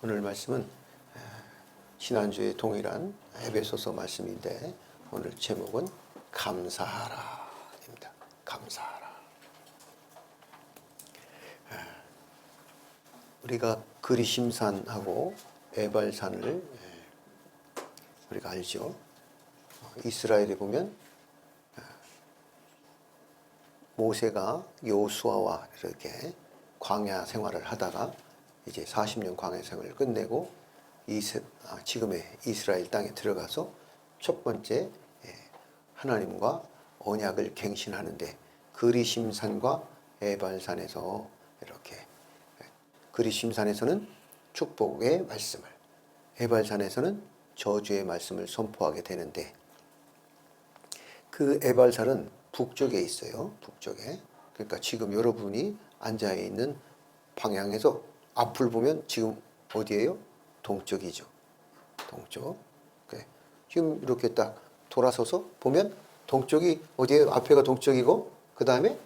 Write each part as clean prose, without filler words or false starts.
오늘 말씀은 지난주에 동일한 에베소서 말씀인데 오늘 제목은 감사하라입니다. 감사하라. 우리가 그리심산하고 에발산을 우리가 알죠. 이스라엘에 보면 모세가 요수아와 이렇게 광야 생활을 하다가 이제 40년 광야 생활을 끝내고 지금의 이스라엘 땅에 들어가서 첫 번째 하나님과 언약을 갱신하는데 그리심산과 에발산에서 이렇게 그리심산에서는 축복의 말씀을, 에발산에서는 저주의 말씀을 선포하게 되는데 그 에발산은 북쪽에 있어요. 북쪽에. 그러니까 지금 여러분이 앉아 있는 방향에서 앞을 보면 지금 어디예요? 동쪽이죠. 동쪽. 그래. 지금 이렇게 딱 돌아서서 보면 동쪽이 어디예요? 앞에가 동쪽이고 그 다음에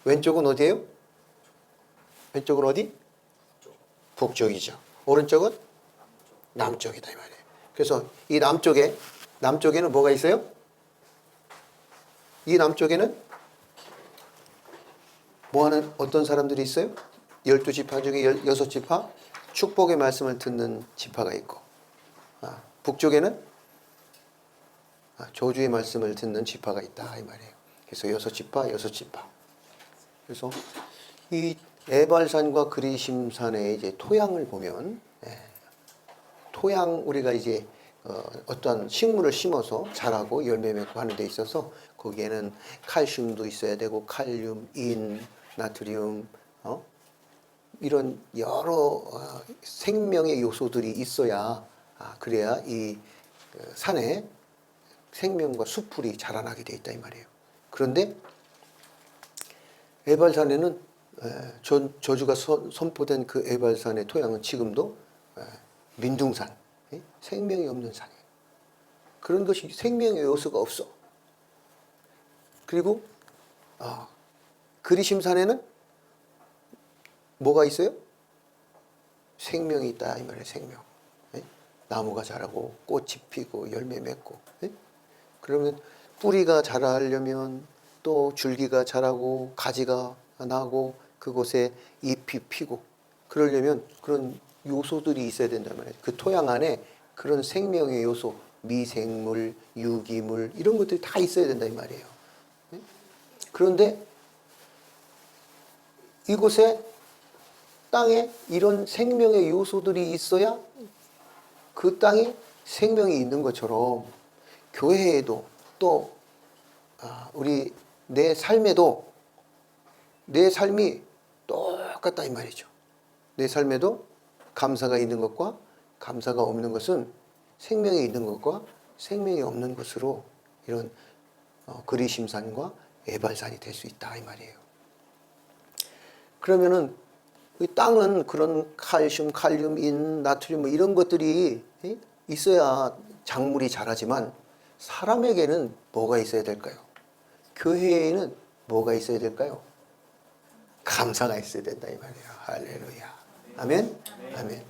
왼쪽은 어디예요? 왼쪽은 어디? 북쪽이죠. 오른쪽은 남쪽이다 이 말이에요. 그래서 이 남쪽에는 뭐가 있어요? 이 남쪽에는 뭐하는 어떤 사람들이 있어요? 12지파 중에 6지파 축복의 말씀을 듣는 지파가 있고 북쪽에는 저주의 말씀을 듣는 지파가 있다 이 말이에요. 그래서 6지파. 그래서 이 에발산과 그리심산의 이제 토양을 보면 토양 우리가 이제 어떤 식물을 심어서 자라고 열매 맺고 하는 데 있어서 거기에는 칼슘도 있어야 되고 칼륨, 인, 나트륨 이런 여러 생명의 요소들이 있어야 그래야 이 산에 생명과 수풀이 자라나게 돼 있다 이 말이에요. 그런데 에발산에는 저주가 선포된 그 에발산의 토양은 지금도 민둥산, 생명이 없는 산이에요. 그런 것이 생명의 요소가 없어. 그리고 그리심산에는 뭐가 있어요? 생명이 있다 이 말이에요. 생명. 나무가 자라고 꽃이 피고 열매 맺고. 그러면 뿌리가 자라려면 또 줄기가 자라고 가지가 나고 그곳에 잎이 피고 그러려면 그런 요소들이 있어야 된단 말이에요. 그 토양 안에 그런 생명의 요소, 미생물, 유기물 이런 것들이 다 있어야 된다 이 말이에요. 그런데 이곳에 땅에 이런 생명의 요소들이 있어야 그 땅에 생명이 있는 것처럼 교회에도 또 우리 내 삶에도 내 삶이 똑같다 이 말이죠. 내 삶에도 감사가 있는 것과 감사가 없는 것은 생명이 있는 것과 생명이 없는 것으로 이런 그리심산과 에발산이 될 수 있다 이 말이에요. 그러면은 이 땅은 그런 칼슘, 칼륨, 인, 나트륨 이런 것들이 있어야 작물이 자라지만 사람에게는 뭐가 있어야 될까요? 교회에는 뭐가 있어야 될까요? 감사가 있어야 된다 이 말이에요. 할렐루야. 아멘? 아멘.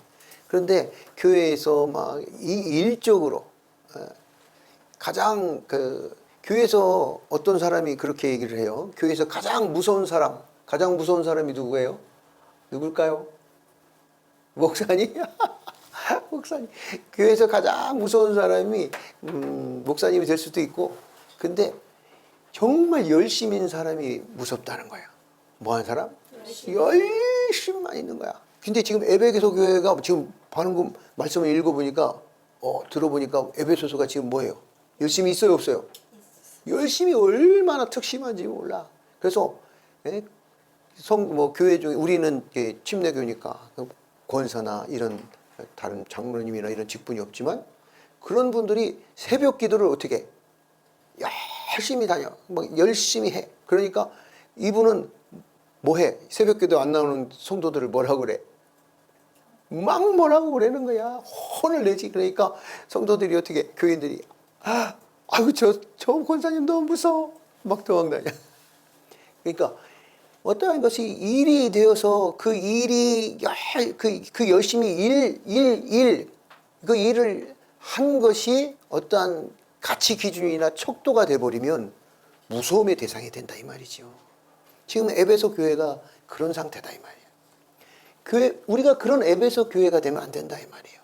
그런데 교회에서 막 이 일적으로 가장 교회에서 어떤 사람이 그렇게 얘기를 해요. 교회에서 가장 무서운 사람이 누구예요? 누굴까요? 목사님? 목사님. 교회에서 가장 무서운 사람이 목사님이 될 수도 있고 근데 정말 열심인 사람이 무섭다는 거야. 뭐 하는 사람? 열심히만 있는 거야. 근데 지금 에베소 교회가 지금 방금 말씀을 읽어보니까 들어보니까 에베소서가 지금 뭐예요? 열심히 있어요 없어요? 열심히 얼마나 특심한지 몰라. 그래서 교회 중에 우리는 침례교니까 권사나 이런 다른 장로님이나 이런 직분이 없지만 그런 분들이 새벽 기도를 어떻게 열심히 다녀. 막 열심히 해. 그러니까 이분은 뭐 해? 새벽 기도 안 나오는 성도들을 뭐라고 그래? 막 뭐라고 그러는 거야. 혼을 내지. 그러니까 성도들이 어떻게 교인들이 아이고 저 권사님 너무 무서워. 막 도망다녀. 그러니까 어떠한 것이 일이 되어서 그 일이 그 열심히 그 일을 한 것이 어떠한 가치 기준이나 척도가 돼버리면 무서움의 대상이 된다 이 말이죠. 지금 에베소 교회가 그런 상태다 이 말이에요. 우리가 그런 에베소 교회가 되면 안 된다 이 말이에요.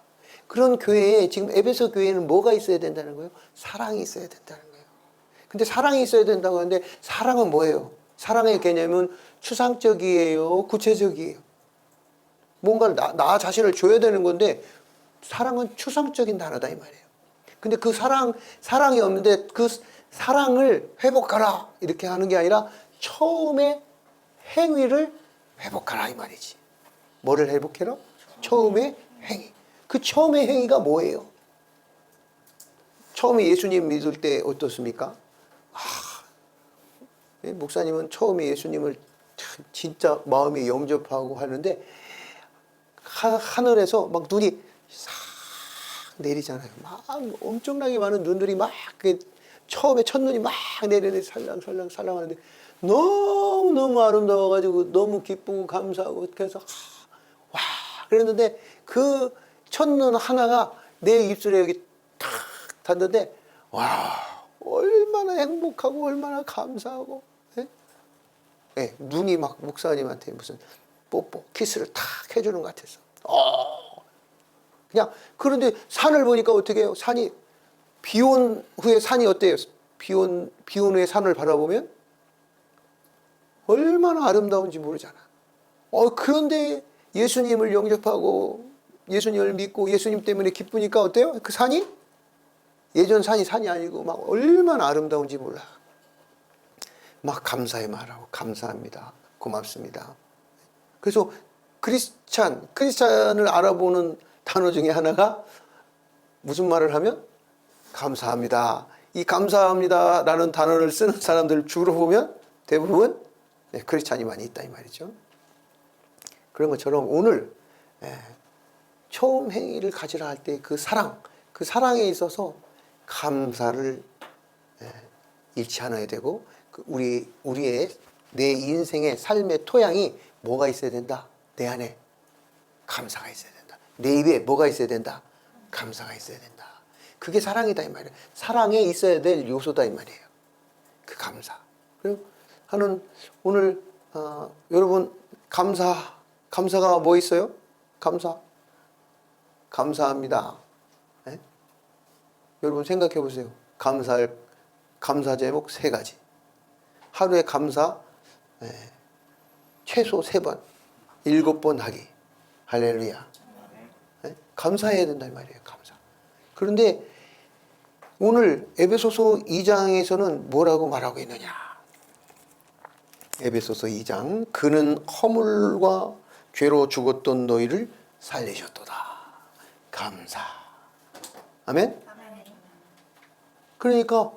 그런 교회에 지금 에베소 교회는 뭐가 있어야 된다는 거예요? 사랑이 있어야 된다는 거예요. 근데 사랑이 있어야 된다고 하는데 사랑은 뭐예요? 사랑의 개념은 추상적이에요? 구체적이에요? 뭔가를 나 자신을 줘야 되는 건데 사랑은 추상적인 단어다 이 말이에요. 근데 그 사랑이 없는데 그 사랑을 회복하라 이렇게 하는 게 아니라 처음에 행위를 회복하라 이 말이지. 뭐를 회복해라? 처음에 행위. 그 처음의 행위가 뭐예요? 처음에 예수님 믿을 때 어떻습니까? 목사님은 처음에 예수님을 진짜 마음에 영접하고 하는데 하늘에서 막 눈이 싹 내리잖아요. 막 엄청나게 많은 눈들이 막 처음에 첫눈이 막 내리는 살랑살랑 하는데 너무 아름다워가지고 너무 기쁘고 감사하고 그래서 와 그랬는데 그 첫눈 하나가 내 입술에 여기 탁 닿는데 와 얼마나 행복하고 얼마나 감사하고 예? 눈이 막 목사님한테 무슨 뽀뽀 키스를 탁 해주는 것 같았어. 그냥 그런데 산을 보니까 어떻게 해요? 산이 비 온 후에 산이 어때요? 비 온 후에 산을 바라보면 얼마나 아름다운지 모르잖아. 그런데 예수님을 영접하고 예수님을 믿고 예수님 때문에 기쁘니까 어때요? 그 산이 예전 산이 아니고 막 얼마나 아름다운지 몰라. 막 감사의 말하고 감사합니다. 고맙습니다. 그래서 크리스찬을 알아보는 단어 중에 하나가 무슨 말을 하면 감사합니다. 이 감사합니다라는 단어를 쓰는 사람들 주로 보면 대부분 크리스찬이 많이 있다 이 말이죠. 그런 것처럼 오늘 처음 행위를 가지라 할 때 그 사랑에 있어서 감사를 잃지 않아야 되고 우리의 내 인생의 삶의 토양이 뭐가 있어야 된다? 내 안에 감사가 있어야 된다. 내 입에 뭐가 있어야 된다? 감사가 있어야 된다. 그게 사랑이다 이 말이에요. 사랑에 있어야 될 요소다 이 말이에요. 그 감사. 그리고 오늘 여러분 감사가 뭐 있어요? 감사합니다. 네? 여러분 생각해 보세요. 감사 제목 3가지. 하루에 감사 최소 3번, 7번 하기. 할렐루야. 네? 감사해야 된다 이 말이에요. 감사. 그런데 오늘 에베소서 2장에서는 뭐라고 말하고 있느냐? 에베소서 2장 그는 허물과 죄로 죽었던 너희를 살리셨도다. 감사. 아멘? 그러니까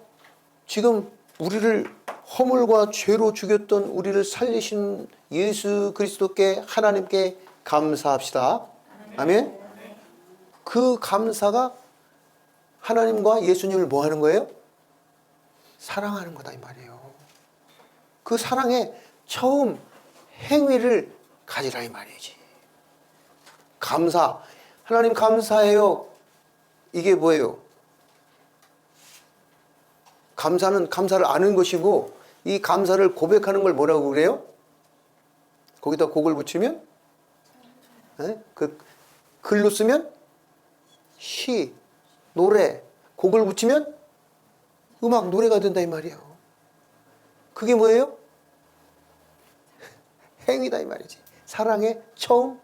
지금 우리를 허물과 죄로 죽였던 우리를 살리신 예수 그리스도께 하나님께 감사합시다. 아멘? 그 감사가 하나님과 예수님을 뭐 하는 거예요? 사랑하는 거다 이 말이에요. 그 사랑의 처음 행위를 가지라 이 말이지. 감사. 하나님 감사해요. 이게 뭐예요? 감사는 감사를 아는 것이고 이 감사를 고백하는 걸 뭐라고 그래요? 거기다 곡을 붙이면 그 글로 쓰면 시, 노래, 곡을 붙이면 음악, 노래가 된다 이 말이에요. 그게 뭐예요? 행위다 이 말이지. 사랑의 처음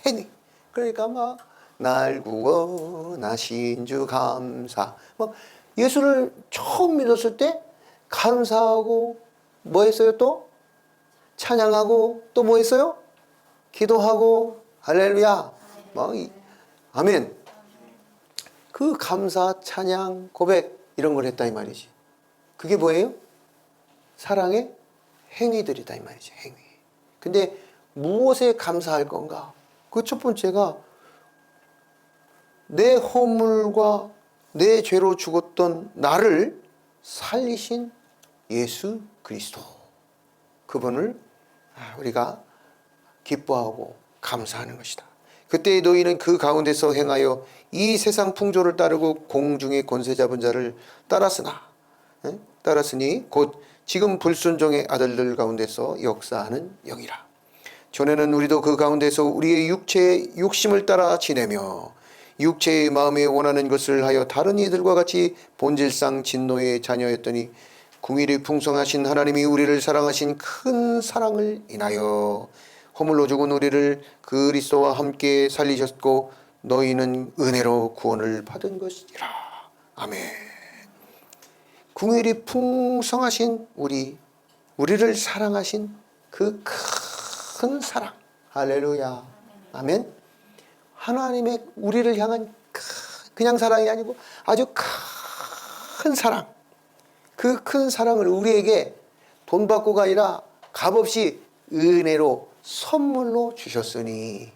행위. 그러니까 막 날 구원하신 주 감사. 막 예수를 처음 믿었을 때 감사하고 뭐 했어요 또? 찬양하고 또 뭐 했어요? 기도하고 할렐루야. 막 아멘. 그 감사, 찬양, 고백 이런 걸 했다 이 말이지. 그게 뭐예요? 사랑의 행위들이다 이 말이지. 행위. 근데 무엇에 감사할 건가? 그 첫 번째가 내 허물과 내 죄로 죽었던 나를 살리신 예수 그리스도. 그분을 우리가 기뻐하고 감사하는 것이다. 그때 너희는 그 가운데서 행하여 이 세상 풍조를 따르고 공중의 권세 잡은 자를 따랐으니 곧 지금 불순종의 아들들 가운데서 역사하는 영이라. 전에는 우리도 그 가운데서 우리의 육체의 욕심을 따라 지내며 육체의 마음에 원하는 것을 하여 다른 이들과 같이 본질상 진노의 자녀였더니 궁일이 풍성하신 하나님이 우리를 사랑하신 큰 사랑을 인하여 허물로 죽은 우리를 그리스도와 함께 살리셨고 너희는 은혜로 구원을 받은 것이라. 아멘. 궁일이 풍성하신 우리를 사랑하신 그 큰 사랑. 할렐루야. 아멘. 하나님의 우리를 향한 그냥 사랑이 아니고 아주 큰 사랑. 그 큰 사랑을 우리에게 돈 받고가 아니라 값없이 은혜로 선물로 주셨으니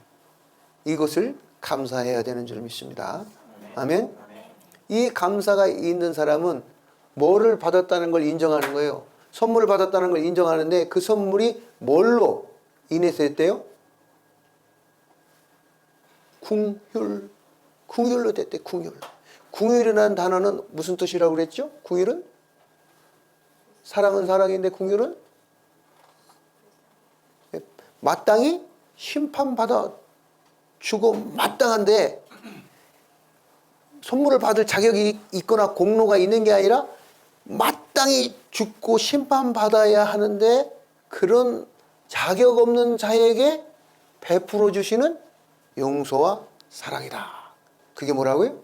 이것을 감사해야 되는 줄 믿습니다. 아멘. 이 감사가 있는 사람은 뭐를 받았다는 걸 인정하는 거예요. 선물을 받았다는 걸 인정하는데 그 선물이 뭘로 인해서 했대요? 궁율로 됐대. 궁율이라는 단어는 무슨 뜻이라고 그랬죠? 궁율은? 사랑은 사랑인데 궁율은? 마땅히 심판받아 주고 마땅한데 선물을 받을 자격이 있거나 공로가 있는 게 아니라 마땅히 죽고 심판받아야 하는데 그런 자격 없는 자에게 베풀어 주시는 용서와 사랑이다. 그게 뭐라고요?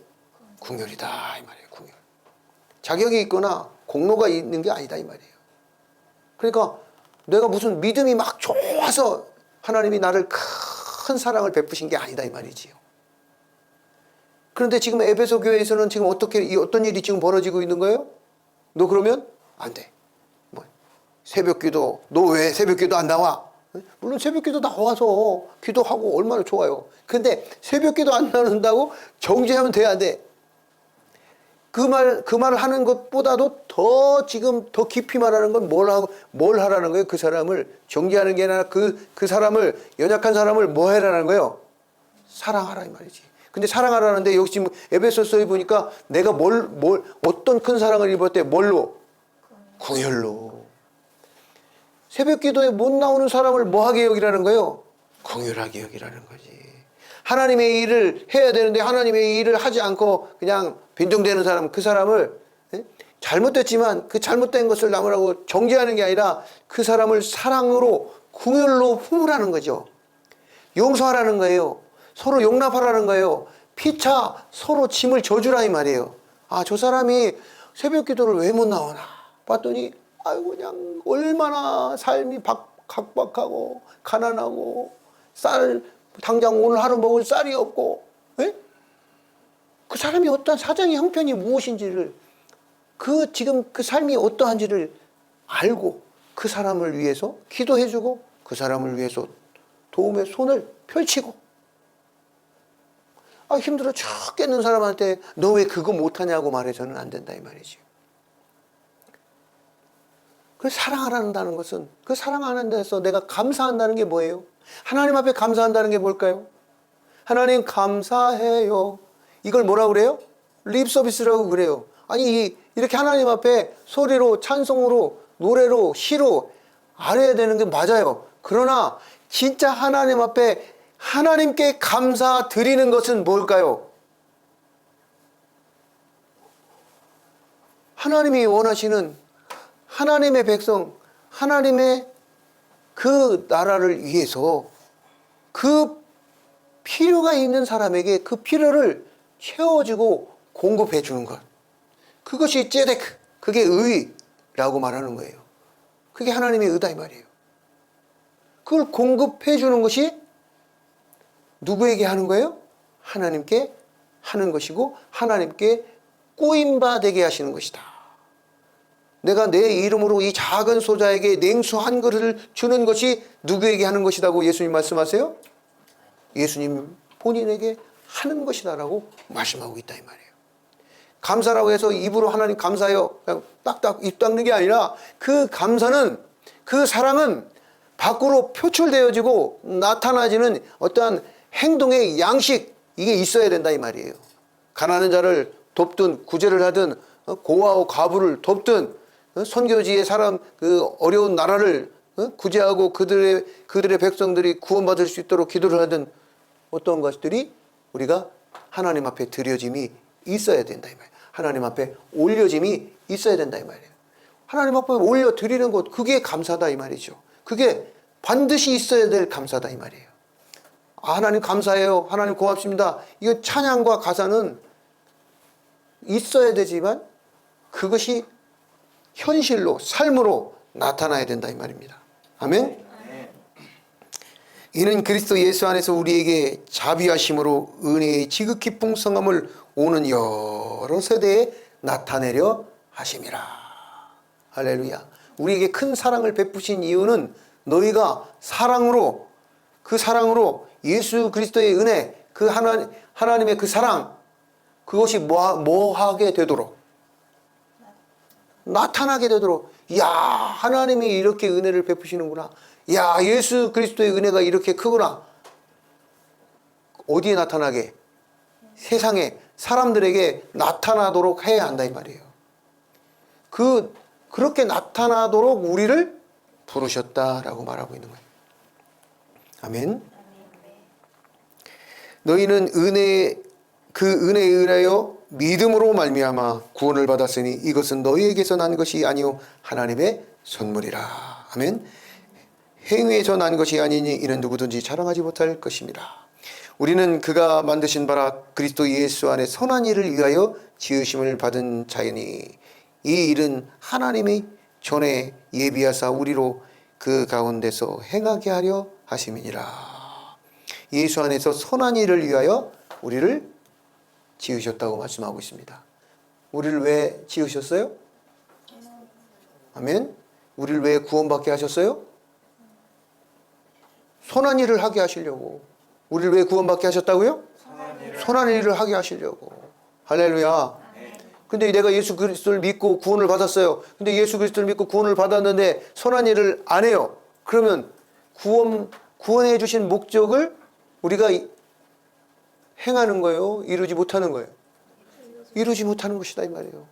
궁율이다 이 말이에요. 궁율. 자격이 있거나 공로가 있는 게 아니다 이 말이에요. 그러니까 내가 무슨 믿음이 막 좋아서 하나님이 나를 큰 사랑을 베푸신 게 아니다 이 말이지요. 그런데 지금 에베소 교회에서는 지금 어떤 일이 지금 벌어지고 있는 거예요? 너 그러면 안 돼. 새벽기도 너 왜 새벽기도 안 나와? 물론 새벽기도 나와서 기도하고 얼마나 좋아요. 근데 새벽기도 안 나온다고 정죄하면 돼야 돼. 그 말을 하는 것보다도 더 깊이 말하는 건 뭘 하라는 거예요? 그 사람을 정죄하는 게 아니라 그 사람을, 연약한 사람을 뭐 해라는 거예요? 사랑하라 이 말이지. 근데 사랑하라는데 여기 지금 에베소서에 보니까 내가 어떤 큰 사랑을 입었대? 뭘로? 궁율로. 새벽 기도에 못 나오는 사람을 뭐하게 여기라는 거예요? 궁율하게 여기라는 거지. 하나님의 일을 해야 되는데 하나님의 일을 하지 않고 그냥 빈둥대는 사람, 그 사람을 잘못됐지만 그 잘못된 것을 남으라고 정죄하는 게 아니라 그 사람을 사랑으로 궁율로 품으라는 거죠. 용서하라는 거예요. 서로 용납하라는 거예요. 피차 서로 짐을 져주라 이 말이에요. 아, 저 사람이 새벽 기도를 왜 못 나오나 봤더니 아이고 그냥 얼마나 삶이 각박하고 가난하고 당장 오늘 하루 먹을 쌀이 없고 그 사람이 어떠한 사정의 형편이 무엇인지를 지금 그 삶이 어떠한지를 알고 그 사람을 위해서 기도해주고 그 사람을 위해서 도움의 손을 펼치고 힘들어 죽겠는 사람한테 너 왜 그거 못하냐고 말해서는 안 된다 이 말이지. 그 사랑하라는 것은 그 사랑하는 데서 내가 감사한다는 게 뭐예요? 하나님 앞에 감사한다는 게 뭘까요? 하나님 감사해요. 이걸 뭐라고 그래요? 립 서비스라고 그래요. 아니 이렇게 하나님 앞에 소리로 찬송으로 노래로 시로 알아야 되는 게 맞아요. 그러나 진짜 하나님 앞에 하나님께 감사드리는 것은 뭘까요? 하나님이 원하시는 하나님의 백성, 하나님의 그 나라를 위해서 그 필요가 있는 사람에게 그 필요를 채워주고 공급해 주는 것. 그것이 ጼ데크, 그게 의라고 말하는 거예요. 그게 하나님의 의다 이 말이에요. 그걸 공급해 주는 것이 누구에게 하는 거예요? 하나님께 하는 것이고 하나님께 꾸임바 되게 하시는 것이다. 내가 내 이름으로 이 작은 소자에게 냉수 한 그릇을 주는 것이 누구에게 하는 것이라고 예수님 말씀하세요? 예수님 본인에게 하는 것이다라고 말씀하고 있다 이 말이에요. 감사라고 해서 입으로 하나님 감사해요 그냥 딱딱 입 닦는 게 아니라 그 감사는 그 사랑은 밖으로 표출되어지고 나타나지는 어떠한 행동의 양식, 이게 있어야 된다 이 말이에요. 가난한 자를 돕든 구제를 하든 고아와 과부를 돕든 선교지의 사람, 그 어려운 나라를 구제하고 그들의 백성들이 구원받을 수 있도록 기도를 하든 어떤 것들이 우리가 하나님 앞에 드려짐이 있어야 된다 이 말이에요. 하나님 앞에 올려짐이 있어야 된다 이 말이에요. 하나님 앞에 올려 드리는 것, 그게 감사다 이 말이죠. 그게 반드시 있어야 될 감사다 이 말이에요. 아, 하나님 감사해요. 하나님 고맙습니다. 이거 찬양과 가사는 있어야 되지만 그것이 현실로, 삶으로 나타나야 된다 이 말입니다. 아멘? 이는 그리스도 예수 안에서 우리에게 자비하심으로 은혜의 지극히 풍성함을 오는 여러 세대에 나타내려 하심이라. 할렐루야. 우리에게 큰 사랑을 베푸신 이유는 너희가 사랑으로, 그 사랑으로 예수 그리스도의 은혜, 그 하나님의 그 사랑, 그것이 뭐하게 되도록, 나타나게 되도록, 야, 하나님이 이렇게 은혜를 베푸시는구나. 야, 예수 그리스도의 은혜가 이렇게 크구나. 어디에 나타나게? 세상에, 사람들에게 나타나도록 해야 한다 이 말이에요. 그렇게 나타나도록 우리를 부르셨다라고 말하고 있는 거예요. 아멘. 너희는 그 은혜에 의하여 믿음으로 말미암아 구원을 받았으니 이것은 너희에게서 난 것이 아니요 하나님의 선물이라. 아멘. 행위에서 난 것이 아니니 이는 누구든지 자랑하지 못할 것입니다. 우리는 그가 만드신 바라 그리스도 예수 안에 선한 일을 위하여 지으심을 받은 자이니 이 일은 하나님이 전에 예비하사 우리로 그 가운데서 행하게 하려 하심이니라. 예수 안에서 선한 일을 위하여 우리를 지으셨다고 말씀하고 있습니다. 우리를 왜 지으셨어요? 아멘. 우리를 왜 구원받게 하셨어요? 선한 일을 하게 하시려고. 우리를 왜 구원받게 하셨다고요? 선한 일을 하게 하시려고. 할렐루야. 근데 내가 예수 그리스도를 믿고 구원을 받았어요. 근데 예수 그리스도를 믿고 구원을 받았는데 선한 일을 안 해요. 그러면 구원해 주신 목적을 우리가 행하는 거예요? 이루지 못하는 거예요? 이루지 못하는 것이다 이 말이에요.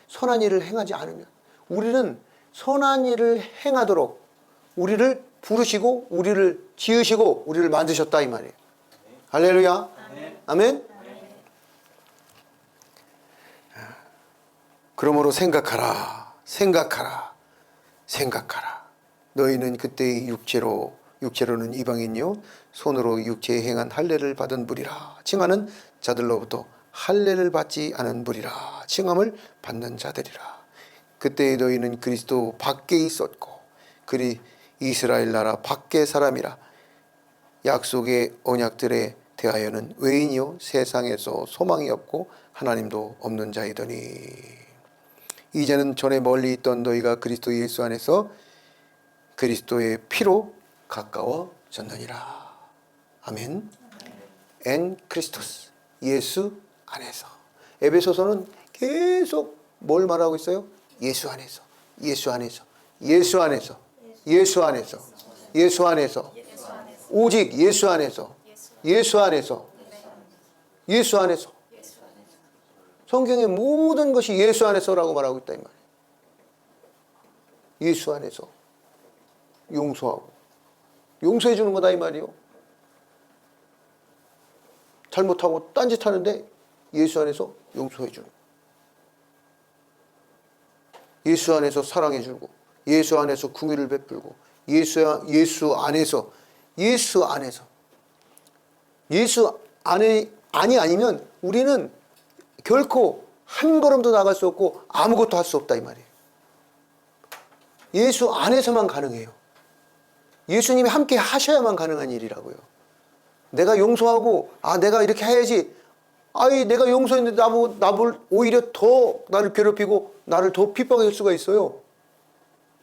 선한 일을 행하지 않으면. 우리는 선한 일을 행하도록 우리를 부르시고 우리를 지으시고 우리를 만드셨다 이 말이에요. 할렐루야. 아멘. 그러므로 생각하라. 너희는 그때의 육체로는 이방인이요 손으로 육체에 행한 할례를 받은 무리라. 칭하는 자들로부터 할례를 받지 않은 무리라. 칭함을 받는 자들이라. 그때의 너희는 그리스도 밖에 있었고 그리 이스라엘 나라 밖의 사람이라. 약속의 언약들에 대하여는 외인이요 세상에서 소망이 없고 하나님도 없는 자이더니 이제는 전에 멀리 있던 너희가 그리스도 예수 안에서 그리스도의 피로 가까워졌느니라. 아멘. 엔 크리스토스, 예수 안에서. 에베소서는 계속 뭘 말하고 있어요? 예수 안에서, 예수 안에서, 예수 안에서, 예수 안에서, 예수 안에서, 오직 예수 안에서, 예수 안에서, 예수 안에서. 성경의 모든 것이 예수 안에서라고 말하고 있다 이 말이에요. 예수 안에서 용서하고 용서해 주는 거다 이 말이에요. 잘못하고 딴짓하는데 예수 안에서 용서해 주는, 예수 안에서 사랑해 주고 예수 안에서 긍휼을 베풀고 예수 안에서 예수 안에 아니면 우리는 결코 한 걸음도 나갈 수 없고 아무것도 할 수 없다 이 말이에요. 예수 안에서만 가능해요. 예수님이 함께 하셔야만 가능한 일이라고요. 내가 용서하고 내가 이렇게 해야지. 내가 용서했는데 나를 오히려 더 나를 괴롭히고 나를 더 핍박할 수가 있어요.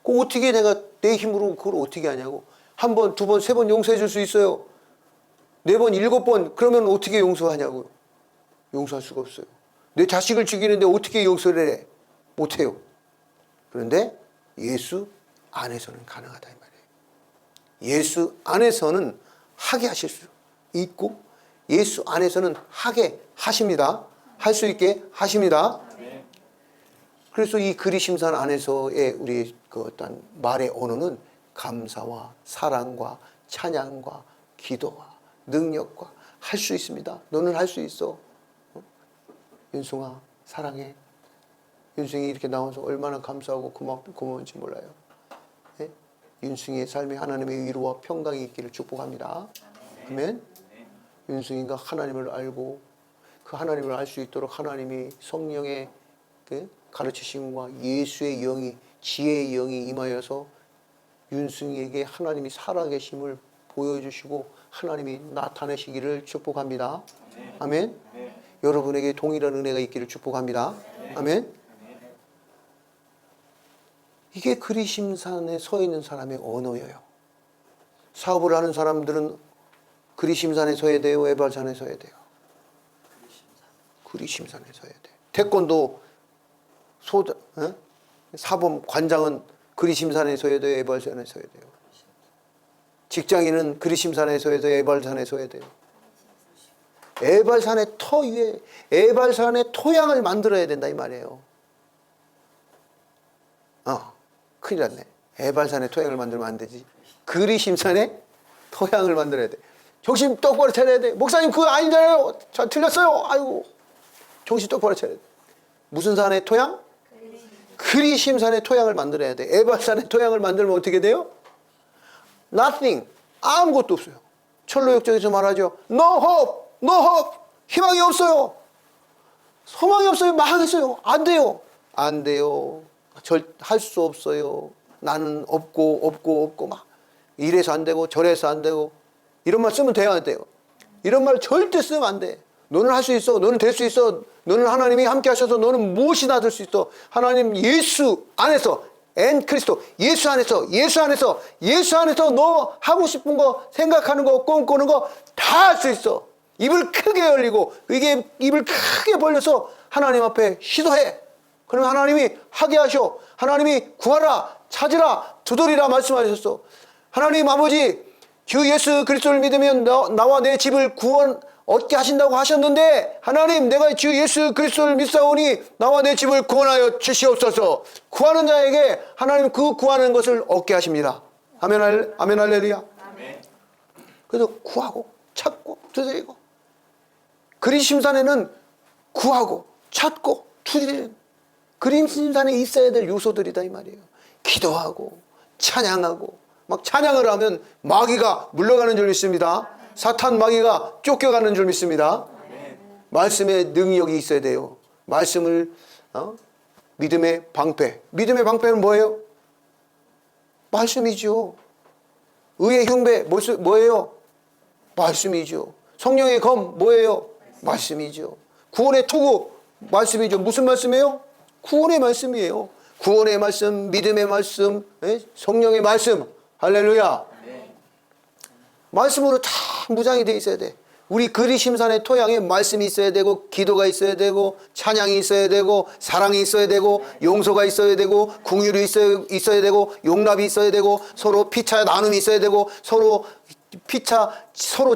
그 어떻게 내가 내 힘으로 그걸 어떻게 하냐고. 한 번, 두 번, 세 번 용서해 줄 수 있어요. 네 번, 일곱 번 그러면 어떻게 용서하냐고요. 용서할 수가 없어요. 내 자식을 죽이는데 어떻게 용서를 해? 못해요. 그런데 예수 안에서는 가능하다 이 말이에요. 예수 안에서는 하게 하실 수 있고 예수 안에서는 하게 하십니다. 할 수 있게 하십니다. 그래서 이 그리심산 안에서의 우리 그 어떤 말의 언어는 감사와 사랑과 찬양과 기도와 능력과 할 수 있습니다. 너는 할 수 있어. 윤승아 사랑해. 윤승이 이렇게 나와서 얼마나 감사하고 고마운지 몰라요. 네? 윤승이의 삶에 하나님의 위로와 평강이 있기를 축복합니다. 아멘. 윤승이가 하나님을 알고 그 하나님을 알 수 있도록 하나님이 성령의 그 가르치심과 예수의 영이 지혜의 영이 임하여서 윤승이에게 하나님이 살아계심을 보여주시고 하나님이 나타내시기를 축복합니다. 아멘. 여러분에게 동일한 은혜가 있기를 축복합니다. 아멘. 이게 그리심산에 서 있는 사람의 언어예요. 사업을 하는 사람들은 그리심산에 서야 돼요? 에발산에 서야 돼요? 그리심산에 서야 돼요. 태권도 사범 관장은 그리심산에 서야 돼요? 에발산에 서야 돼요? 직장인은 그리심산에 서야 돼요? 에발산에 서야 돼요? 에발산의 터 위에 에발산의 토양을 만들어야 된다 이 말이에요. 큰일 났네. 에발산의 토양을 만들면 안 되지. 그리심산의 토양을 만들어야 돼. 정신 똑바로 차려야 돼. 목사님 그거 아니잖아요. 저 틀렸어요. 아이고. 정신 똑바로 차려야 돼. 무슨 산의 토양? 그리심산의 토양을 만들어야 돼. 에발산의 토양을 만들면 어떻게 돼요? Nothing. 아무것도 없어요. 철로역정에서 말하죠. No hope. No hope. 희망이 없어요. 소망이 없어요. 망했어요. 안 돼요. 안 돼요. 할 수 없어요. 나는 없고 막 이래서 안 되고 저래서 안 되고 이런 말 쓰면 돼요, 안 돼요? 이런 말 절대 쓰면 안 돼. 너는 할 수 있어. 너는 될 수 있어. 너는 하나님이 함께 하셔서 너는 무엇이나 될 수 있어. 하나님 예수 안에서 그리스도 예수 안에서 너 하고 싶은 거 생각하는 거 꿈꾸는 거 다 할 수 있어. 입을 크게 열리고 이게 입을 크게 벌려서 하나님 앞에 시도해. 그러면 하나님이 하게 하셔. 하나님이 구하라, 찾으라, 두드리라 말씀하셨어. 하나님 아버지 주 예수 그리스도를 믿으면 나와 내 집을 구원 얻게 하신다고 하셨는데 하나님 내가 주 예수 그리스도를 믿사오니 나와 내 집을 구원하여 주시옵소서. 구하는 자에게 하나님 그 구하는 것을 얻게 하십니다. 아멘 할렐루야. 아멘. 그래서 구하고 찾고 두드리고 그리심산에는 구하고 찾고 두드리는 그리심산에 있어야 될 요소들이다 이 말이에요. 기도하고 찬양하고 막 찬양을 하면 마귀가 물러가는 줄 믿습니다. 사탄 마귀가 쫓겨가는 줄 믿습니다. 말씀의 능력이 있어야 돼요. 말씀을 믿음의 방패. 믿음의 방패는 뭐예요? 말씀이죠. 의의 흉배 뭐예요? 말씀이죠. 성령의 검 뭐예요? 말씀이죠. 구원의 투구 말씀이죠. 무슨 말씀이에요? 구원의 말씀이에요. 구원의 말씀, 믿음의 말씀, 성령의 말씀. 할렐루야. 말씀으로 다 무장이 돼 있어야 돼. 우리 그리심산의 토양에 말씀이 있어야 되고 기도가 있어야 되고 찬양이 있어야 되고 사랑이 있어야 되고 용서가 있어야 되고 긍휼이 있어야 되고 용납이 있어야 되고 서로 피차 나눔이 있어야 되고 서로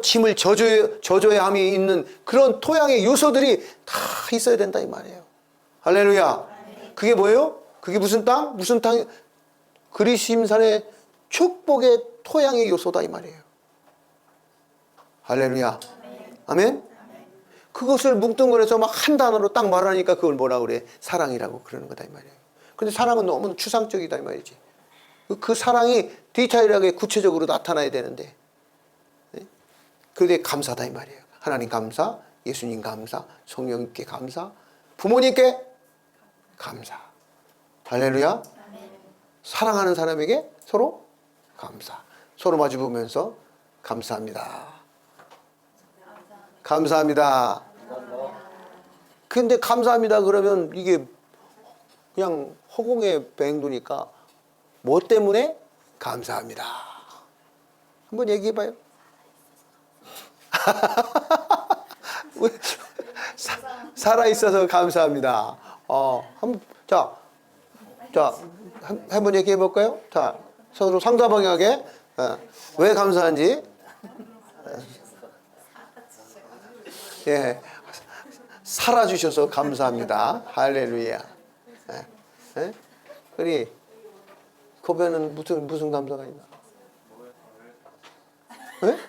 짐을 져줘야 함이 있는 그런 토양의 요소들이 다 있어야 된다 이 말이에요. 할렐루야. 그게 뭐예요? 그게 무슨 땅? 무슨 땅? 그리심산의 축복의 토양의 요소다 이 말이에요. 할렐루야. 아멘. 그것을 뭉뚱그려서 막 한 단어로 딱 말하니까 그걸 뭐라 그래? 사랑이라고 그러는 거다 이 말이에요. 근데 사랑은 너무 추상적이다 이 말이지. 그 사랑이 디테일하게 구체적으로 나타나야 되는데 그게 감사다 이 말이에요. 하나님 감사, 예수님 감사, 성령님께 감사, 부모님께 감사. 할렐루야. 사랑하는 사람에게 서로 감사. 서로 마주보면서 감사합니다. 감사합니다. 근데 감사합니다 그러면 이게 그냥 허공에 뱅두니까 뭐 때문에 감사합니다. 한번 얘기해봐요. 살아있어서 감사합니다. 한번 얘기해볼까요? 자, 서로 상대방에게 왜 감사한지? 예, 살아주셔서 감사합니다. 할렐루야. 예, 예? 우리 고변은 무슨 감사가 있나? 예?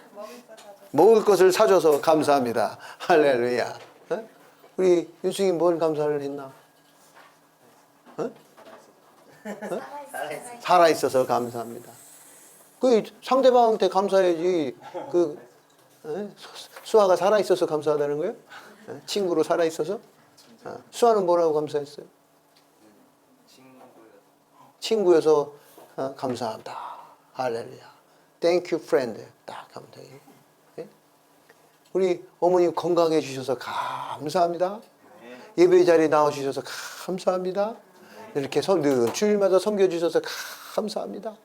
먹을 것을 사줘서 감사합니다. 할렐루야. 예? 우리 윤승이 뭘 감사를 했나? 예? 살아있어서 감사합니다. 그 상대방한테 감사해야지. 수아가 살아있어서 감사하다는 거예요? 친구로 살아있어서? 수아는 뭐라고 감사했어요? 친구여서 감사합니다. 할렐루야. Thank you, friend. 딱 하면 돼. 우리 어머님 건강해 주셔서 감사합니다. 예배 자리에 나와 주셔서 감사합니다. 이렇게 늘 주일마다 섬겨 주셔서 감사합니다.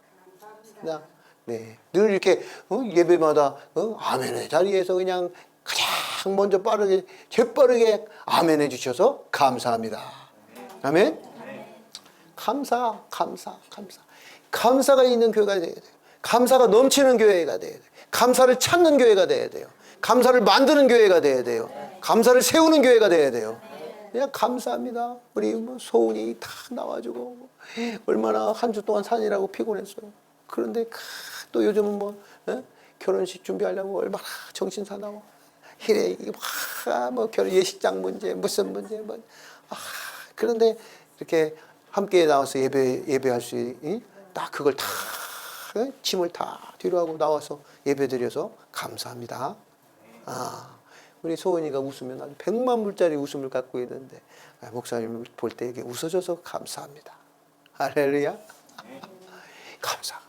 네, 늘 이렇게 예배마다 아멘의 자리에서 그냥 가장 먼저 빠르게 재빠르게 아멘해 주셔서 감사합니다. 아멘. 감사가 있는 교회가 돼야 돼요. 감사가 넘치는 교회가 돼야 돼요. 감사를 찾는 교회가 돼야 돼요. 감사를 만드는 교회가 돼야 돼요. 감사를 세우는 교회가 돼야 돼요. 그냥 감사합니다. 우리 소은이 다 나와주고 얼마나 한 주 동안 산이라고 피곤했어요. 그런데 또 요즘은 결혼식 준비하려고 얼마나 정신 사나워. 이래 결혼 예식장 문제 무슨 문제 그런데 이렇게 함께 나와서 예배할 수 딱 그걸 다 짐을 다 뒤로 하고 나와서 예배드려서 감사합니다. 우리 소은이가 웃으면 아주 100만 불짜리 웃음을 갖고 있는데 목사님을 볼 때 이게 웃어줘서 감사합니다. 할렐루야. 감사.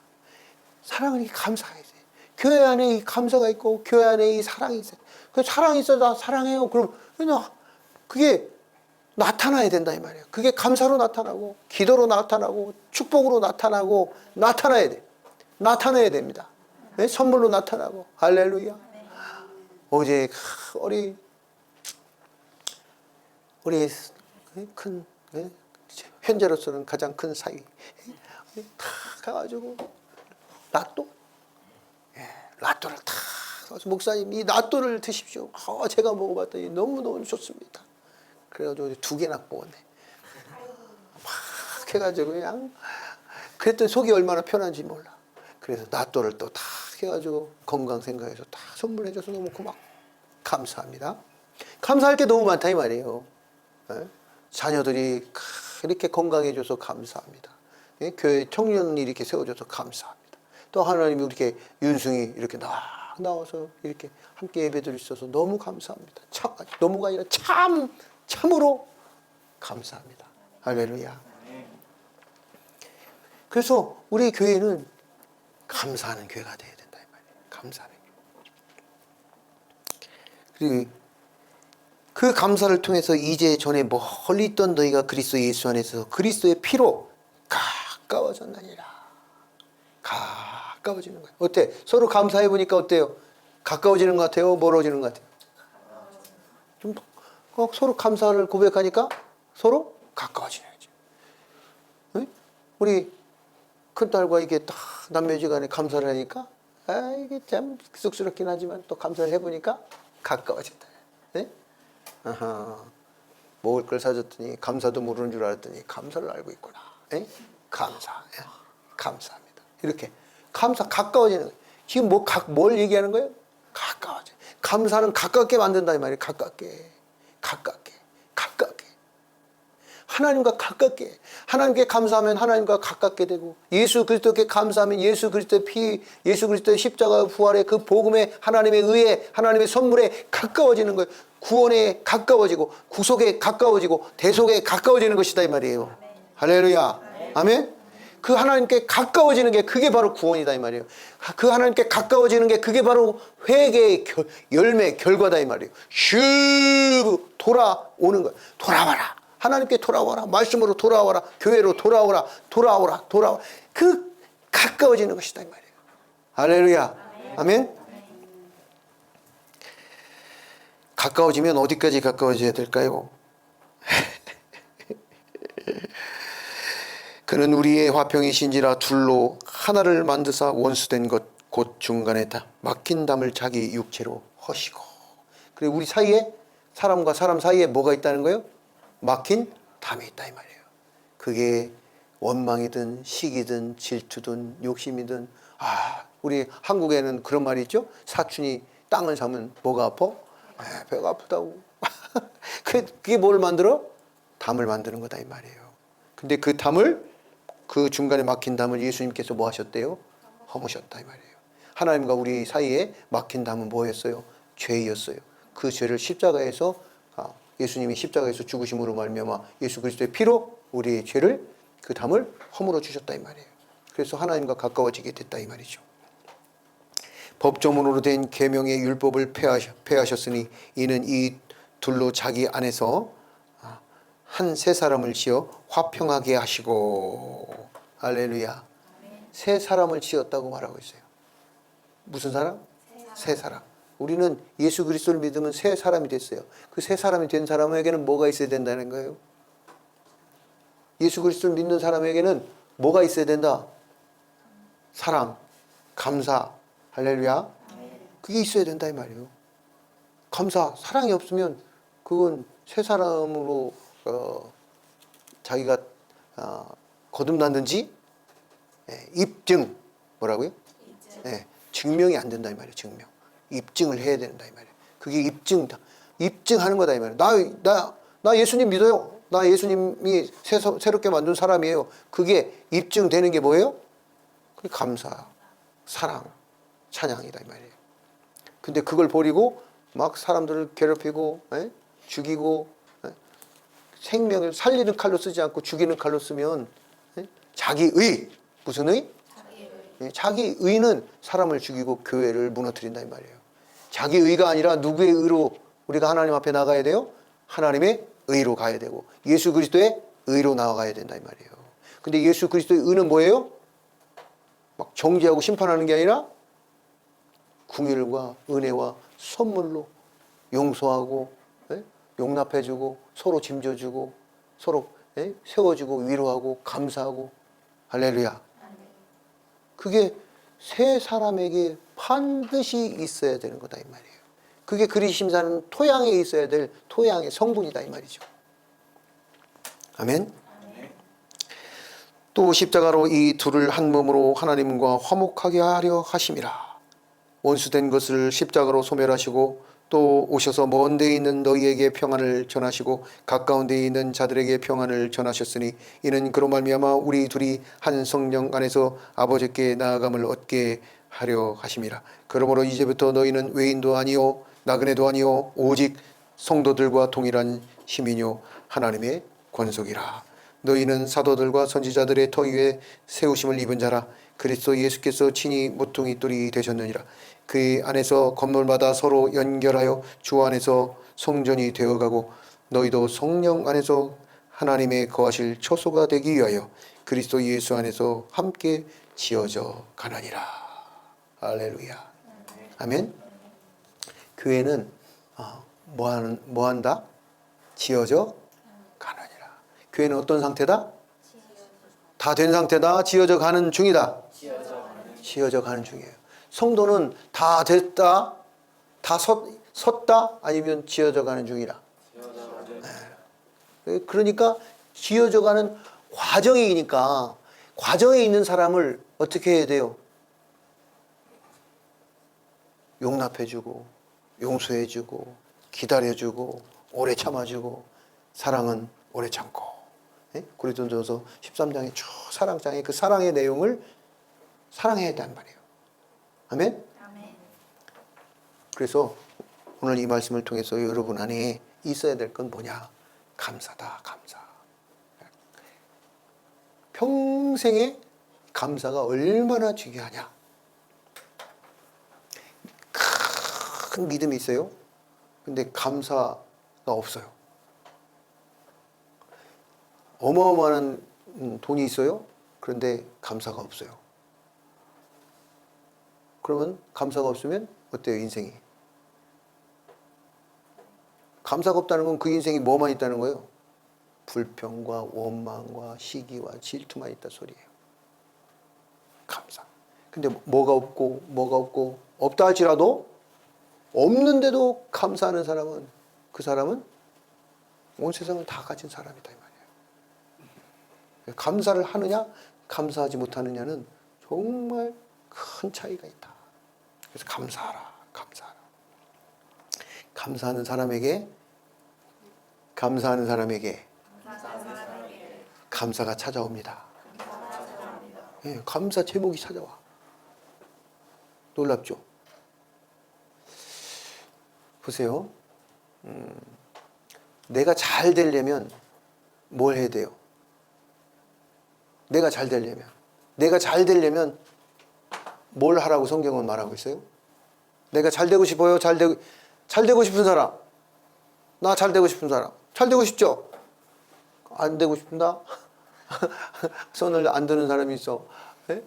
사랑은 이 감사가 있어요. 교회 안에 이 감사가 있고 교회 안에 이 사랑이 있어요. 그 사랑이 있어 나 사랑해요. 그럼 그게 나타나야 된다 이 말이에요. 그게 감사로 나타나고 기도로 나타나고 축복으로 나타나고 나타나야 돼. 나타나야 됩니다. 네? 선물로 나타나고 할렐루야. 어제 우리 큰 현재로서는 가장 큰 사위 다 가가지고 라또를 다 목사님 이 라또를 드십시오. 제가 먹어봤더니 너무너무 좋습니다. 그래가지고 2개나 먹었네. 막 해가지고 그냥 그랬더니 속이 얼마나 편한지 몰라. 그래서 라또를 또 다 해가지고 건강 생각해서 다 선물해줘서 너무 감사합니다. 감사할 게 너무 많다 이 말이에요. 자녀들이 이렇게 건강해줘서 감사합니다. 교회 청년이 이렇게 세워줘서 감사합니다. 또 하나님이 이렇게 윤승이 이렇게 나와서 이렇게 함께 예배드릴 수 있어서 너무 감사합니다. 너무가 아니라 참으로 감사합니다. 할렐루야. 그래서 우리 교회는 감사하는 교회가 돼야 된다 이 말이에요. 감사하는 교회. 그리고 그 감사를 통해서 이제 전에 멀리 있던 너희가 그리스도 예수 안에서 그리스도의 피로 가까워졌느니라. 가까워지는 거예요. 어때? 서로 감사해 보니까 어때요? 가까워지는 것 같아요? 멀어지는 것 같아요? 좀 서로 감사를 고백하니까 서로 가까워지는 거죠. 네? 우리 큰딸과 이게 딱 남매지간에 감사를 하니까 이게 참 쑥스럽긴 하지만 또 감사를 해보니까 가까워진다. 네? 먹을 걸 사줬더니 감사도 모르는 줄 알았더니 감사를 알고 있구나. 네? 감사합니다. 이렇게 가까워지는 거예요. 지금 뭘 얘기하는 거예요? 가까워져. 감사는 가깝게 만든다 이 말이에요. 가깝게. 하나님과 가깝게. 하나님께 감사하면 하나님과 가깝게 되고 예수 그리스도께 감사하면 예수 그리스도의 피, 예수 그리스도의 십자가 부활의 그 복음에 하나님의 의에 하나님의 선물에 가까워지는 거예요. 구원에 가까워지고 구속에 가까워지고 대속에 가까워지는 것이다 이 말이에요. 할렐루야. 아멘. 그 하나님께 가까워지는 게 그게 바로 구원이다 이 말이에요. 그 하나님께 가까워지는 게 그게 바로 회개의 열매 결과다 이 말이에요. 슉 돌아오는 거야. 돌아와라. 하나님께 돌아와라. 말씀으로 돌아와라. 교회로 돌아오라. 그 가까워지는 것이다 이 말이에요. 할렐루야. 아멘. 가까워지면 어디까지 가까워져야 될까요? 그는 우리의 화평이신지라 둘로 하나를 만드사 원수된 것 곧 중간에 다 막힌 담을 자기 육체로 허시고. 그리고 우리 사이에, 사람과 사람 사이에 뭐가 있다는 거예요? 막힌 담이 있다 이 말이에요. 그게 원망이든 시기든 질투든 욕심이든. 우리 한국에는 그런 말이 있죠. 사춘이 땅을 사면 뭐가 아파? 배가 아프다고. 그게 뭘 만들어? 담을 만드는 거다 이 말이에요. 근데 그 담을, 그 중간에 막힌 담을 예수님께서 뭐 하셨대요? 허무셨다 이 말이에요. 하나님과 우리 사이에 막힌 담은 뭐였어요? 죄였어요. 그 죄를 십자가에서, 예수님이 십자가에서 죽으심으로 말미암아 예수 그리스도의 피로 우리의 죄를, 그 담을 허물어 주셨다 이 말이에요. 그래서 하나님과 가까워지게 됐다 이 말이죠. 법조문으로 된 계명의 율법을 폐하셨으니 이는 이 둘로 자기 안에서 한 새 사람을 지어 화평하게 하시고. 할렐루야. 새 사람을 지었다고 말하고 있어요. 무슨 사람? 새 사람. 우리는 예수 그리스도를 믿으면 새 사람이 됐어요. 그 새 사람이 된 사람에게는 뭐가 있어야 된다는 거예요? 예수 그리스도를 믿는 사람에게는 뭐가 있어야 된다? 사랑, 감사, 할렐루야. 그게 있어야 된다 이 말이에요. 감사, 사랑이 없으면 그건 새 사람으로 자기가 거듭났는지 입증, 뭐라고요? 증명이 안 된다 이 말이에요. 증명. 입증을 해야 된다 이 말이에요. 그게 입증하는 거다 이 말이에요. 나 예수님 믿어요. 나 예수님이 새롭게 만든 사람이에요. 그게 입증되는 게 뭐예요? 그게 감사, 사랑, 찬양이다 이 말이에요. 근데 그걸 버리고 막 사람들을 괴롭히고 죽이고, 생명을 살리는 칼로 쓰지 않고 죽이는 칼로 쓰면 자기의, 무슨 의? 자기의는 사람을 죽이고 교회를 무너뜨린다 이 말이에요. 자기의가 아니라 누구의 의로 우리가 하나님 앞에 나가야 돼요? 하나님의 의로 가야 되고 예수 그리스도의 의로 나아가야 된다 이 말이에요. 근데 예수 그리스도의 의는 뭐예요? 막 정죄하고 심판하는 게 아니라 궁율과 은혜와 선물로 용서하고 용납해주고 서로 짐져주고 서로 세워주고 위로하고 감사하고. 할렐루야. 그게 새 사람에게 반드시 있어야 되는 거다 이 말이에요. 그게 그리심 사는 토양에 있어야 될 토양의 성분이다 이 말이죠. 아멘. 또 십자가로 이 둘을 한 몸으로 하나님과 화목하게 하려 하심이라. 원수된 것을 십자가로 소멸하시고 또 오셔서 먼 데에 있는 너희에게 평안을 전하시고 가까운 데에 있는 자들에게 평안을 전하셨으니 이는 그로 말미암아 우리 둘이 한 성령 안에서 아버지께 나아감을 얻게 하려 하심이라. 그러므로 이제부터 너희는 외인도 아니요 나그네도 아니요 오직 성도들과 동일한 시민요 하나님의 권속이라. 너희는 사도들과 선지자들의 터 위에 세우심을 입은 자라. 그리스도 예수께서 친히 모퉁이 돌이 되셨느니라. 그 안에서 건물마다 서로 연결하여 주 안에서 성전이 되어가고 너희도 성령 안에서 하나님의 거하실 처소가 되기 위하여 그리스도 예수 안에서 함께 지어져 가느니라. 할렐루야. 아멘. 교회는 뭐한다? 지어져 가느니라. 교회는 어떤 상태다? 다 된 상태다. 지어져 가는 중이다. 지어져 가는 중이에요. 성도는 다 됐다, 다 섰다, 아니면 지어져 가는 중이라. 그러니까 지어져 가는 과정이니까 과정에 있는 사람을 어떻게 해야 돼요? 용납해주고 용서해주고 기다려주고 오래 참아주고 사랑은 오래 참고. 고린도전서 13장의 쭉 사랑장의 그 사랑의 내용을 사랑해야 된단 말이에요. 아멘? 그래서 오늘 이 말씀을 통해서 여러분 안에 있어야 될 건 뭐냐? 감사다, 감사. 평생에 감사가 얼마나 중요하냐? 큰 믿음이 있어요. 근데 감사가 없어요. 어마어마한 돈이 있어요. 그런데 감사가 없어요. 그러면 감사가 없으면 어때요, 인생이? 감사가 없다는 건 그 인생이 뭐만 있다는 거예요? 불평과 원망과 시기와 질투만 있다 소리예요. 감사. 근데 뭐가 없고 없다 할지라도 없는데도 감사하는 사람은, 그 사람은 온 세상을 다 가진 사람이다 이 말이에요. 감사를 하느냐 감사하지 못하느냐는 정말 큰 차이가 있다. 그래서 감사하라. 감사하는 사람에게 감사가 찾아옵니다. 예, 감사 제목이 찾아와. 놀랍죠? 보세요. 내가 잘 되려면 뭘 해야 돼요? 내가 잘 되려면 뭘 하라고 성경은 말하고 있어요? 내가 잘 되고 싶어요? 잘 되고 싶은 사람. 나 잘 되고 싶은 사람. 잘 되고 싶죠? 안 되고 싶다? 손을 안 드는 사람이 있어. 네?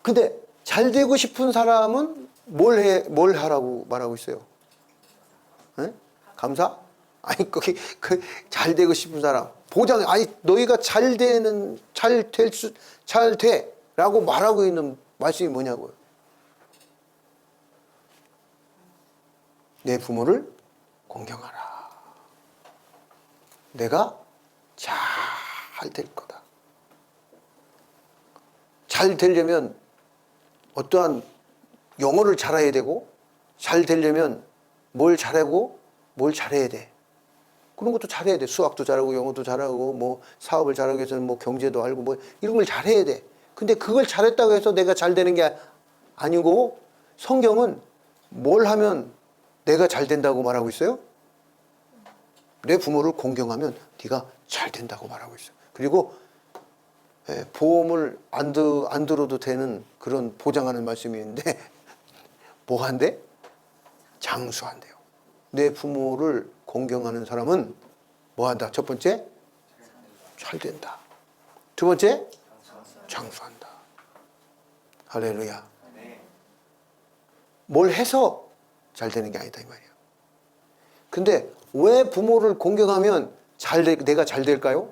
근데 잘 되고 싶은 사람은 뭘 하라고 말하고 있어요? 네? 감사? 아니, 잘 되고 싶은 사람. 너희가 잘 돼. 라고 말하고 있는 말씀이 뭐냐고요? 내 부모를 공경하라. 내가 잘 될 거다. 잘 되려면 어떠한 영어를 잘해야 되고, 잘 되려면 뭘 잘하고 뭘 잘해야 돼. 그런 것도 잘해야 돼. 수학도 잘하고 영어도 잘하고 뭐 사업을 잘하기 위해서는 뭐 경제도 알고 뭐 이런 걸 잘해야 돼. 근데 그걸 잘했다고 해서 내가 잘 되는 게 아니고, 성경은 뭘 하면 내가 잘 된다고 말하고 있어요? 내 부모를 공경하면 네가 잘 된다고 말하고 있어요. 그리고 보험을 안 들어도 되는 그런 보장하는 말씀이 있는데 뭐 한대? 장수한대요. 내 부모를 공경하는 사람은 뭐 한다? 첫 번째, 잘 된다. 두 번째, 장수한다. 할렐루야. 뭘 해서 잘 되는 게 아니다 이 말이에요. 근데 왜 부모를 공경하면 내가 잘 될까요?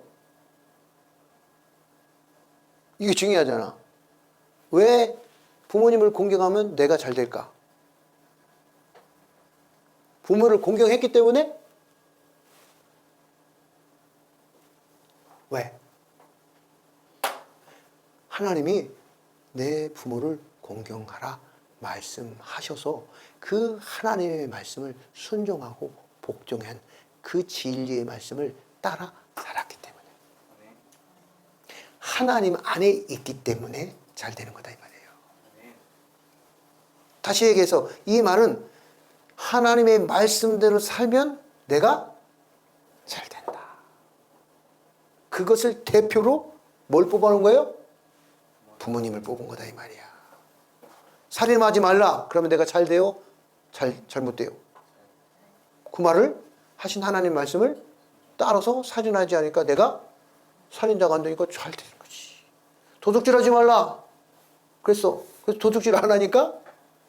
이게 중요하잖아. 왜 부모님을 공경하면 내가 잘 될까? 부모를 공경했기 때문에? 왜? 하나님이 내 부모를 공경하라 말씀하셔서 그 하나님의 말씀을 순종하고 복종한 그 진리의 말씀을 따라 살았기 때문에, 하나님 안에 있기 때문에 잘 되는 거다 이 말이에요. 다시 얘기해서 이 말은 하나님의 말씀대로 살면 내가 잘 된다. 그것을 대표로 뭘 뽑아놓은 거예요? 부모님을 뽑은 거다 이 말이야. 살인하지 말라. 그러면 내가 잘 돼요? 잘못 돼요? 그 말을 하신 하나님 말씀을 따라서 살인하지 않으니까 내가 살인자가 안 되니까 잘 되는 거지. 도둑질하지 말라. 그래서 도둑질 안 하니까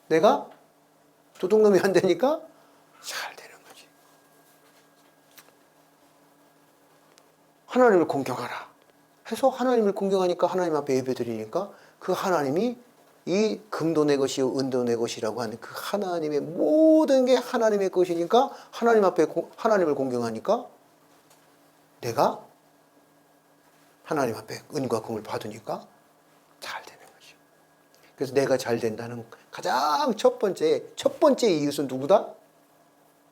내가 도둑놈이 안 되니까 잘 되는 거지. 하나님을 공경하라 해서 하나님을 공경하니까 하나님 앞에 예배드리니까 그 하나님이 이 금도 내 것이요 은도 내 것이라고 하는 그 하나님의 모든 게 하나님의 것이니까 하나님 앞에 하나님을 공경하니까 내가 하나님 앞에 은과 금을 받으니까 잘 되는 거죠. 그래서 내가 잘 된다는 가장 첫 번째 이웃은 누구다?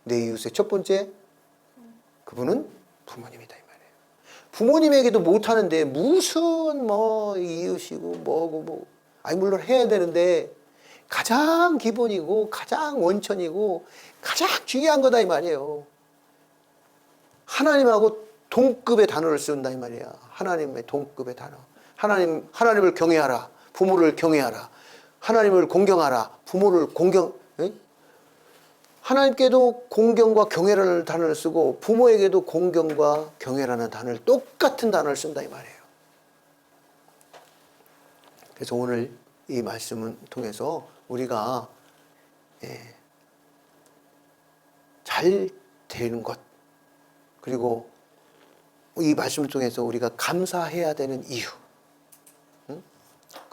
내 이웃의 첫 번째 그분은 부모님이다 이 말이에요. 부모님에게도 못하는데 무슨 뭐 이웃이고 뭐고 아니 물론 해야 되는데 가장 기본이고 가장 원천이고 가장 중요한 거다 이 말이에요. 하나님하고 동급의 단어를 쓴다 이 말이야. 하나님의 동급의 단어. 하나님을 경외하라. 부모를 경외하라. 하나님을 공경하라. 부모를 하나님께도 공경과 경외라는 단어를 쓰고 부모에게도 공경과 경외라는 단어를 똑같은 단어를 쓴다 이 말이에요. 그래서 오늘 이 말씀을 통해서 우리가 잘 되는 것, 그리고 이 말씀을 통해서 우리가 감사해야 되는 이유,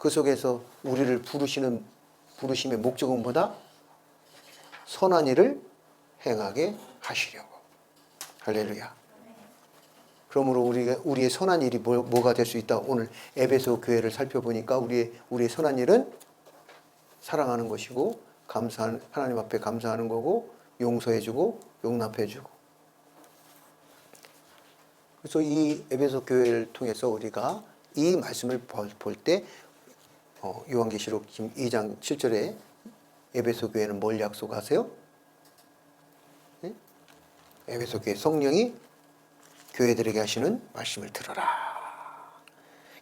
그 속에서 우리를 부르심의 목적은 뭐다? 선한 일을 행하게 하시려고. 할렐루야. 그러므로 우리의 선한 일이 뭐가 될 수 있다? 오늘 에베소 교회를 살펴보니까 우리의 선한 일은 사랑하는 것이고, 하나님 앞에 감사하는 거고, 용서해주고, 용납해주고. 그래서 이 에베소 교회를 통해서 우리가 이 말씀을 볼 때, 요한계시록 지금 2장 7절에 에베소 교회는 뭘 약속하세요? 네? 에베소 교회 성령이 교회들에게 하시는 말씀을 들어라.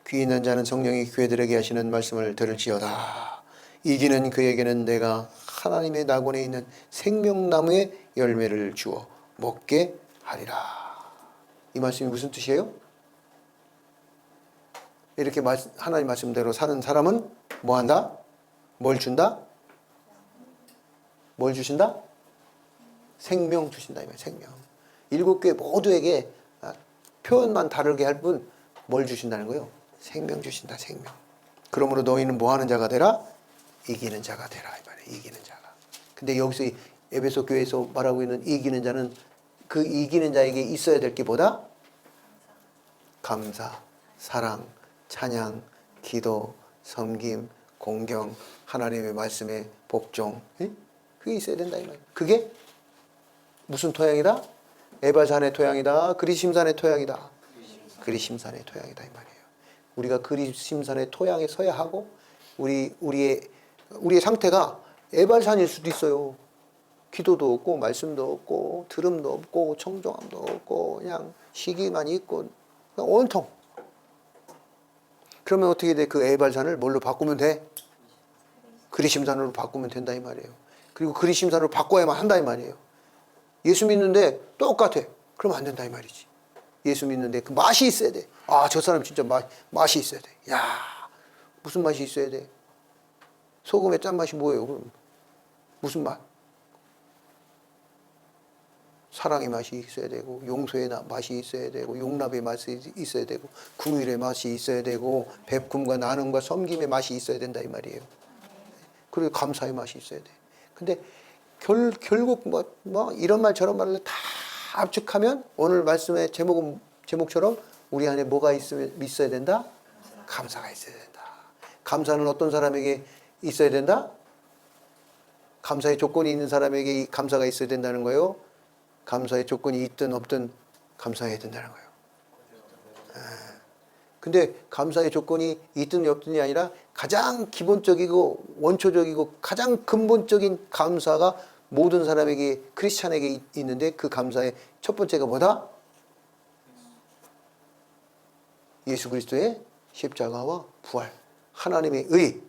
귀 있는 자는 성령이 교회들에게 하시는 말씀을 들을지어다. 이기는 그에게는 내가 하나님의 낙원에 있는 생명나무의 열매를 주어 먹게 하리라. 이 말씀이 무슨 뜻이에요? 이렇게 하나님 말씀대로 사는 사람은 뭐 한다? 뭘 준다? 뭘 주신다? 생명 주신다. 이 말 생명. 7교회 모두에게 표현만 다르게 할 뿐 뭘 주신다는 거예요? 생명 주신다. 생명. 그러므로 너희는 뭐 하는 자가 되라? 이기는 자가 되라. 이 말이에요. 이기는 자가. 근데 여기서 에베소 교회에서 말하고 있는 이기는 자는 그 이기는 자에게 있어야 될 게 뭐다? 감사, 사랑, 찬양, 기도, 섬김, 공경, 하나님의 말씀에 복종. 그게 있어야 된다 이 말이에요. 그게 무슨 토양이다? 에바산의 토양이다. 그리심산의 토양이다. 그리심산의 토양이다 이 말이에요. 우리가 그리심산의 토양에 서야 하고 우리의 상태가 에발산일 수도 있어요. 기도도 없고 말씀도 없고 들음도 없고 청종함도 없고 그냥 시기만 있고 그냥 온통. 그러면 어떻게 돼? 그 에발산을 뭘로 바꾸면 돼? 그리심산으로 바꾸면 된다 이 말이에요. 그리고 그리심산으로 바꿔야만 한다 이 말이에요. 예수 믿는데 똑같아. 그러면 안 된다 이 말이지. 예수 믿는데 그 맛이 있어야 돼. 아, 저 사람 진짜 맛이 있어야 돼. 야, 무슨 맛이 있어야 돼? 소금의 짠맛이 뭐예요? 그럼 무슨 맛? 사랑의 맛이 있어야 되고, 용서의 맛이 있어야 되고, 용납의 맛이 있어야 되고, 긍휼의 맛이 있어야 되고, 베품과 나눔과 섬김의 맛이 있어야 된다 이 말이에요. 그리고 감사의 맛이 있어야 돼. 근데 결국 뭐 이런 말 저런 말을 다 압축하면 오늘 말씀의 제목처럼 우리 안에 뭐가 있어야 된다? 감사가 있어야 된다. 감사는 어떤 사람에게 있어야 된다? 감사의 조건이 있는 사람에게 이 감사가 있어야 된다는 거예요. 감사의 조건이 있든 없든 감사해야 된다는 거예요. 근데 감사의 조건이 있든 없든이 아니라 가장 기본적이고 원초적이고 가장 근본적인 감사가 모든 사람에게 크리스찬에게 있는데 그 감사의 첫 번째가 뭐다? 예수 그리스도의 십자가와 부활, 하나님의 의,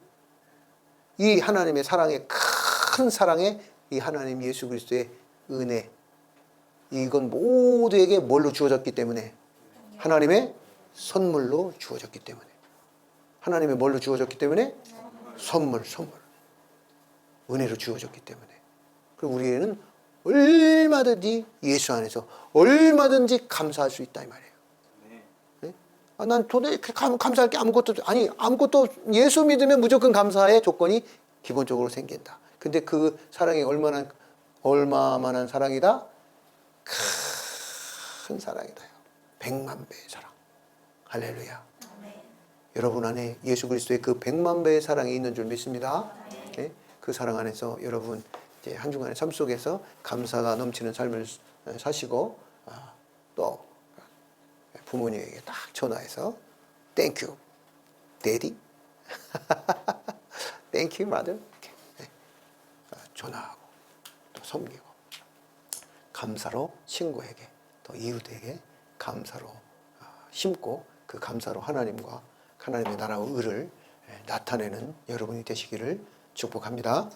이 하나님의 사랑의 큰 사랑에 이 하나님 예수 그리스도의 은혜, 이건 모두에게 뭘로 주어졌기 때문에? 하나님의 선물로 주어졌기 때문에. 하나님의 뭘로 주어졌기 때문에? 선물. 은혜로 주어졌기 때문에. 그리고 우리에는 얼마든지 예수 안에서 얼마든지 감사할 수 있다 이 말이에요. 네? 난 도대체 감사할 게 아무것도 예수 믿으면 무조건 감사의 조건이 기본적으로 생긴다. 근데 그 사랑이 얼마만한 사랑이다? 큰 사랑이다. 100만 배의 사랑. 할렐루야. 여러분 안에 예수 그리스도의 그 100만 배의 사랑이 있는 줄 믿습니다. 네? 그 사랑 안에서 여러분 이제 한 주간의 삶 속에서 감사가 넘치는 삶을 사시고 또 부모님에게 딱 전화해서 Thank you, Daddy. Thank you, Mother. 이렇게 전화하고 또 섬기고 감사로 친구에게 또 이웃에게 감사로 심고 그 감사로 하나님과 하나님의 나라와 의를 나타내는 여러분이 되시기를 축복합니다.